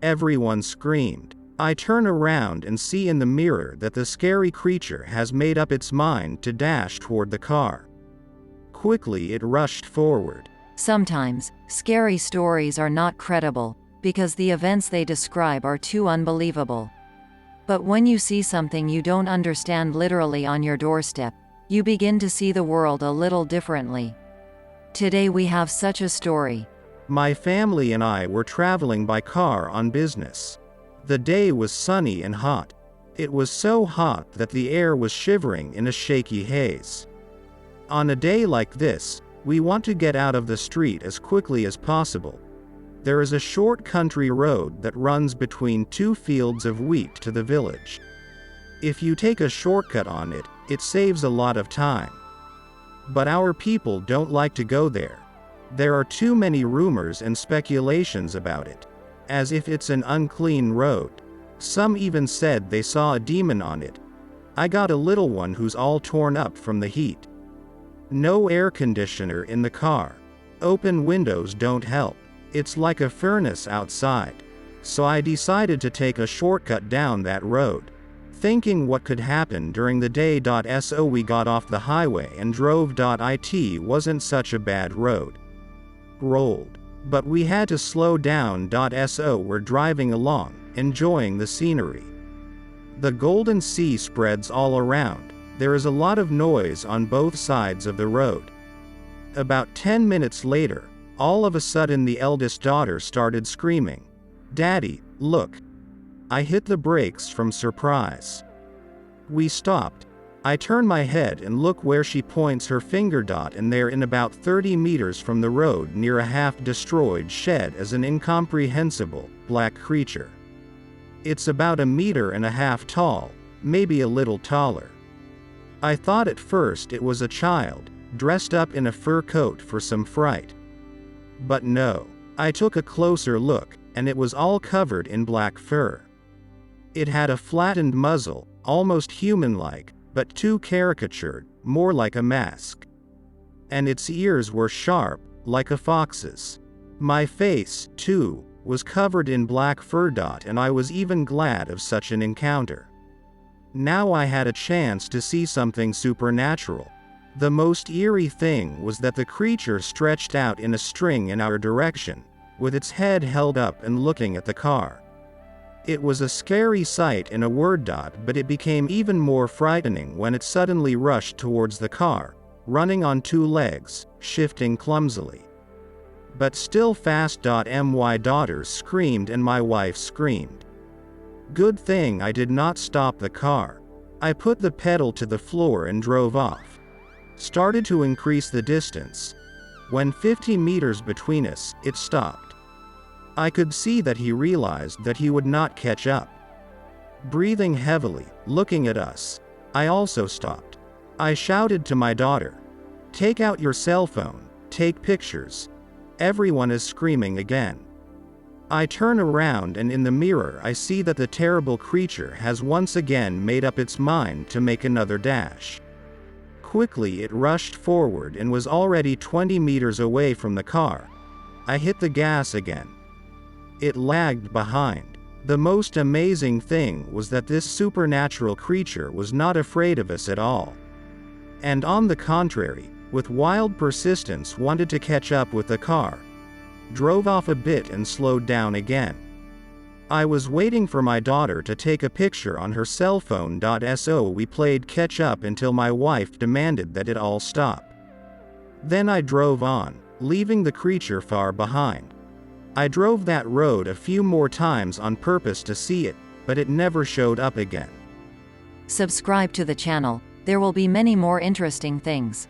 Everyone screamed. I turn around and see in the mirror that the scary creature has made up its mind to dash toward the car. Quickly it rushed forward. Sometimes, scary stories are not credible, because the events they describe are too unbelievable. But when you see something you don't understand literally on your doorstep, you begin to see the world a little differently. Today we have such a story. My family and I were traveling by car on business. The day was sunny and hot. It was so hot that the air was shivering in a shaky haze. On a day like this, we want to get out of the street as quickly as possible. There is a short country road that runs between two fields of wheat to the village. If you take a shortcut on it, it saves a lot of time. But our people don't like to go there. There are too many rumors and speculations about it, as if it's an unclean road. Some even said they saw a demon on it. I got a little one who's all torn up from the heat. No air conditioner in the car. Open windows don't help. It's like a furnace outside. So I decided to take a shortcut down that road. Thinking what could happen during the day. So we got off the highway and drove. It wasn't such a bad road. Rolled. But we had to slow down. So we're driving along, enjoying the scenery. The Golden Sea spreads all around. There is a lot of noise on both sides of the road. About 10 minutes later, all of a sudden the eldest daughter started screaming, "Daddy, look!" I hit the brakes from surprise. We stopped. I turn my head and look where she points her finger. And there in about 30 meters from the road near a half-destroyed shed is an incomprehensible, black creature. It's about 1.5 meters tall, maybe a little taller. I thought at first it was a child, dressed up in a fur coat for some fright. But no. I took a closer look, and it was all covered in black fur. It had a flattened muzzle, almost human-like, but too caricatured, more like a mask. And its ears were sharp, like a fox's. My face, too, was covered in black fur. And I was even glad of such an encounter. Now I had a chance to see something supernatural. The most eerie thing was that the creature stretched out in a string in our direction, with its head held up and looking at the car. It was a scary sight in a word. But it became even more frightening when it suddenly rushed towards the car, running on 2 legs, shifting clumsily. But still fast. My daughter screamed and my wife screamed. Good thing I did not stop the car. I put the pedal to the floor and drove off. Started to increase the distance. When 50 meters between us, it stopped. I could see that he realized that he would not catch up. Breathing heavily, looking at us, I also stopped. I shouted to my daughter, "Take out your cell phone, take pictures." Everyone is screaming again. I turn around and in the mirror I see that the terrible creature has once again made up its mind to make another dash. Quickly it rushed forward and was already 20 meters away from the car. I hit the gas again. It lagged behind. The most amazing thing was that this supernatural creature was not afraid of us at all. And on the contrary, with wild persistence wanted to catch up with the car. Drove off a bit and slowed down again. I was waiting for my daughter to take a picture on her cell phone. So we played catch up until my wife demanded that it all stop. Then I drove on, leaving the creature far behind. I drove that road a few more times on purpose to see it, but it never showed up again. Subscribe to the channel. There will be many more interesting things.